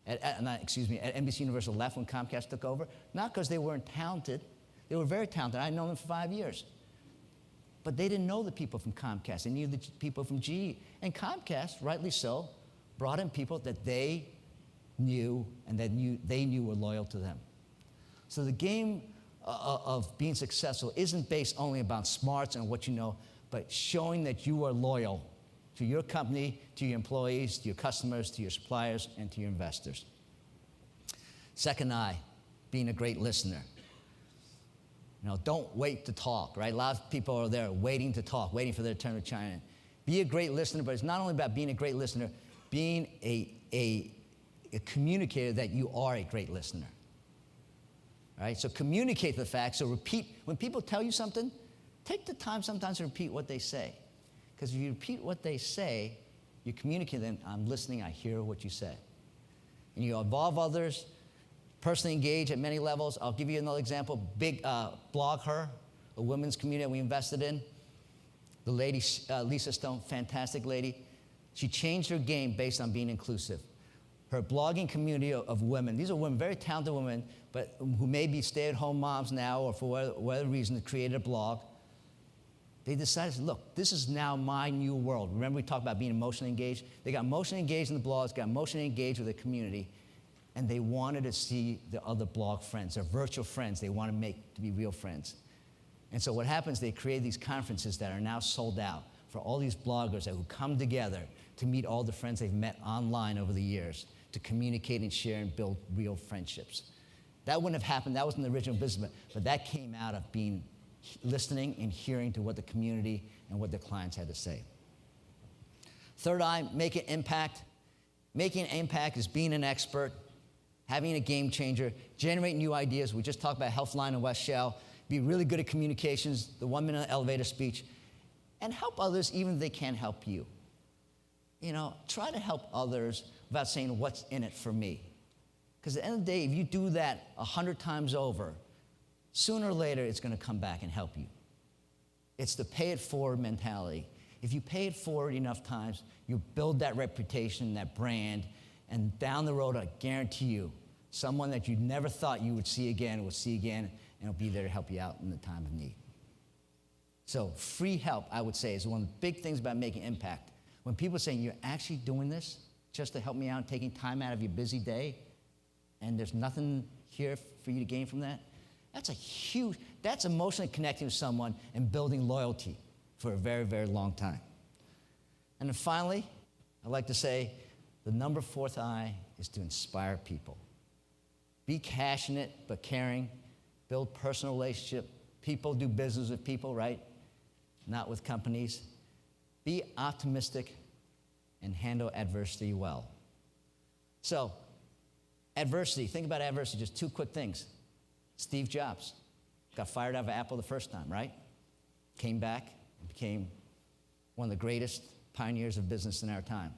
at NBC Universal left when Comcast took over, not because they weren't talented. They were very talented. I'd known them for 5 years. But they didn't know the people from Comcast. They knew the people from GE. And Comcast, rightly so, brought in people that they knew and that they knew were loyal to them. So the game of being successful isn't based only about smarts and what you know, but showing that you are loyal to your company, to your employees, to your customers, to your suppliers, and to your investors. Second I, being a great listener. Don't wait to talk, right? A lot of people are there waiting to talk, waiting for their turn to chime in. Be a great listener, but it's not only about being a great listener, being a communicator that you are a great listener. All right? So communicate the facts. So repeat. When people tell you something, take the time sometimes to repeat what they say. Because if you repeat what they say, you communicate them, I'm listening, I hear what you say. And you involve others, personally engage at many levels. I'll give you another example. Big blog her, a women's community that we invested in. The lady, Lisa Stone, fantastic lady. She changed her game based on being inclusive. Her blogging community of women, these are women, very talented women, but who may be stay-at-home moms now or for whatever reason created a blog. They decided, look, this is now my new world. Remember we talked about being emotionally engaged? They got emotionally engaged in the blogs, got emotionally engaged with the community, and they wanted to see the other blog friends, their virtual friends, they want to make to be real friends. And so what happens, they create these conferences that are now sold out for all these bloggers who come together to meet all the friends they've met online over the years, to communicate and share and build real friendships. That wouldn't have happened, that wasn't the original business, but that came out of being listening and hearing to what the community and what the clients had to say. Third I, make an impact. Making an impact is being an expert, having a game changer, generating new ideas. We just talked about Healthline and West Shell. Be really good at communications, the 1-minute elevator speech, and help others even if they can't help you. Try to help others without saying what's in it for me. Because at the end of the day, if you do that 100 times over, sooner or later, it's going to come back and help you. It's the pay it forward mentality. If you pay it forward enough times, you build that reputation, that brand, and down the road, I guarantee you, someone that you never thought you would see again will see again, and will be there to help you out in the time of need. So free help, I would say, is one of the big things about making impact. When people are saying, you're actually doing this just to help me out, taking time out of your busy day, and there's nothing here for you to gain from that, that's emotionally connecting with someone and building loyalty for a very, very long time. And then finally, I like to say, the number fourth I is to inspire people. Be passionate but caring. Build personal relationship. People do business with people, right? Not with companies. Be optimistic and handle adversity well. So, adversity. Think about adversity. Just two quick things. Steve Jobs got fired out of Apple the first time, right? Came back and became one of the greatest pioneers of business in our time.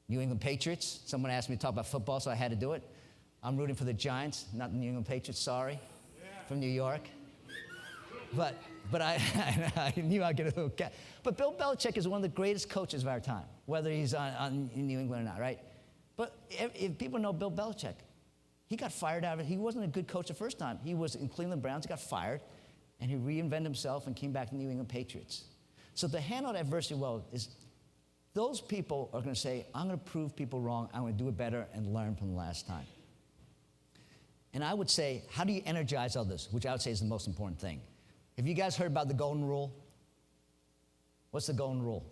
New England Patriots. Someone asked me to talk about football, so I had to do it. I'm rooting for the Giants, not the New England Patriots, sorry, from New York. But I knew I'd get a little cat. But Bill Belichick is one of the greatest coaches of our time, whether he's in New England or not, right? But if people know Bill Belichick, he got fired out of it. He wasn't a good coach the first time. He was in Cleveland Browns, he got fired, and he reinvented himself and came back to the New England Patriots. So to handle adversity well is those people are going to say, I'm going to prove people wrong, I'm going to do it better and learn from the last time. And I would say, how do you energize others, which I would say is the most important thing. Have you guys heard about the golden rule? What's the golden rule?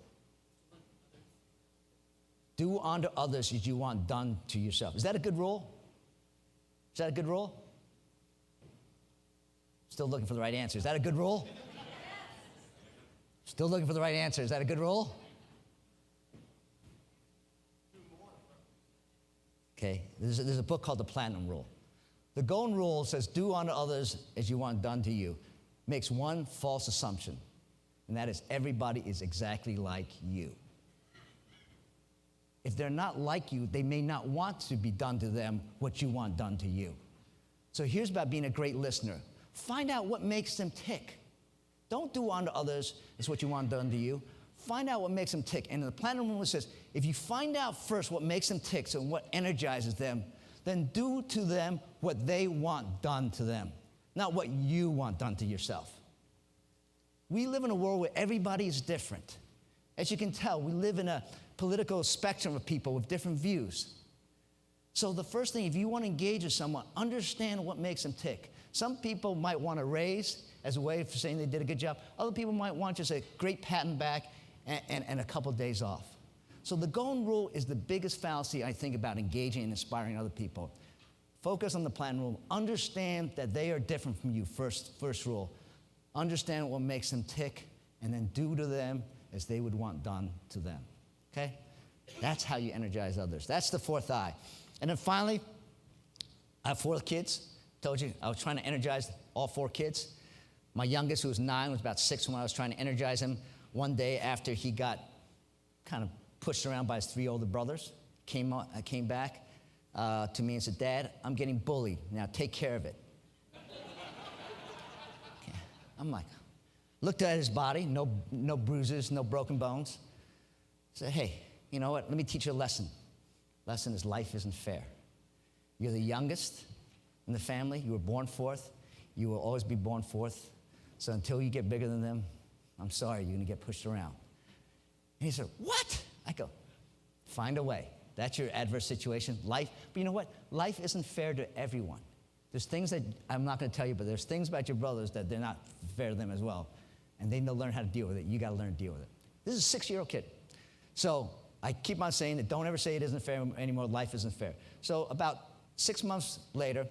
Do unto others as you want done to yourself. Is that a good rule? Is that a good rule? Still looking for the right answer. Is that a good rule? Still looking for the right answer. Is that a good rule? Okay, there's a book called The Platinum Rule. The golden rule says, do unto others as you want done to you. Makes one false assumption, and that is everybody is exactly like you. If they're not like you, they may not want to be done to them what you want done to you. So here's about being a great listener. Find out what makes them tick. Don't do unto others as what you want done to you. find out what makes them tick. And the platinum rule says, if you find out first what makes them tick, so what energizes them, then do to them what they want done to them, not what you want done to yourself. We live in a world where everybody is different. As you can tell, we live in a political spectrum of people with different views. So the first thing, if you want to engage with someone, understand what makes them tick. Some people might want a raise as a way of saying they did a good job. Other people might want just a great pat and back and a couple days off. So the golden rule is the biggest fallacy, I think, about engaging and inspiring other people. Focus on the platinum rule. Understand that they are different from you, first rule. Understand what makes them tick, and then do to them as they would want done to them, okay? That's how you energize others. That's the fourth I. And then finally, I have 4 kids. Told you I was trying to energize all 4 kids. My youngest, who was 9, was about 6 when I was trying to energize him. One day after he got kind of pushed around by his 3 older brothers, came back to me and said, Dad, I'm getting bullied. Now take care of it. Okay. I'm like, looked at his body, no bruises, no broken bones. Said, hey, you know what? Let me teach you a lesson. Lesson is life isn't fair. You're the youngest in the family. You were born fourth. You will always be born fourth. So until you get bigger than them, I'm sorry, you're going to get pushed around. And he said, what? I go, find a way. That's your adverse situation, life. But you know what? Life isn't fair to everyone. There's things that I'm not going to tell you, but there's things about your brothers that they're not fair to them as well. And they need to learn how to deal with it. You got to learn to deal with it. This is a 6-year-old kid. So I keep on saying that don't ever say it isn't fair anymore. Life isn't fair. So about 6 months later,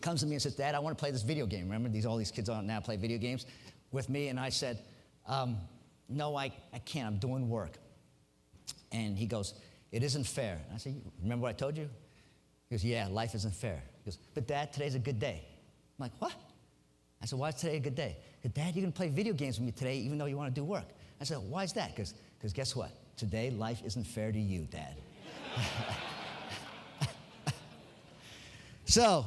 comes to me and says, Dad, I want to play this video game. Remember, all these kids on now play video games with me. And I said, no, I can't. I'm doing work. And he goes, it isn't fair. And I said, remember what I told you? He goes, yeah, life isn't fair. He goes, but Dad, today's a good day. I'm like, what? I said, why is today a good day? He said, Dad, you're going to play video games with me today even though you want to do work. I said, why is that? Because guess what? Today, life isn't fair to you, Dad. So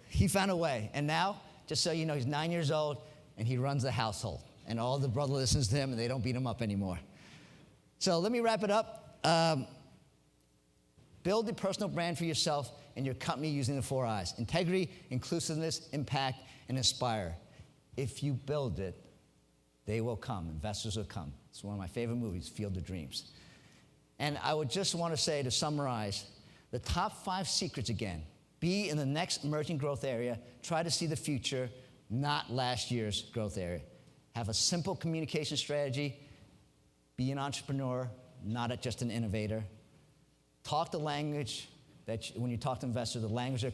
he found a way. And now, just so you know, he's 9 years old, and he runs the household. And all the brother listens to him, and they don't beat him up anymore. So let me wrap it up. Build a personal brand for yourself and your company using the 4 I's. Integrity, inclusiveness, impact, and inspire. If you build it, they will come. Investors will come. It's one of my favorite movies, Field of Dreams. And I would just want to say, to summarize, the top 5 secrets again. Be in the next emerging growth area. Try to see the future, not last year's growth area. Have a simple communication strategy. Be an entrepreneur, not just an innovator. Talk the language that when you talk to investors, the language they're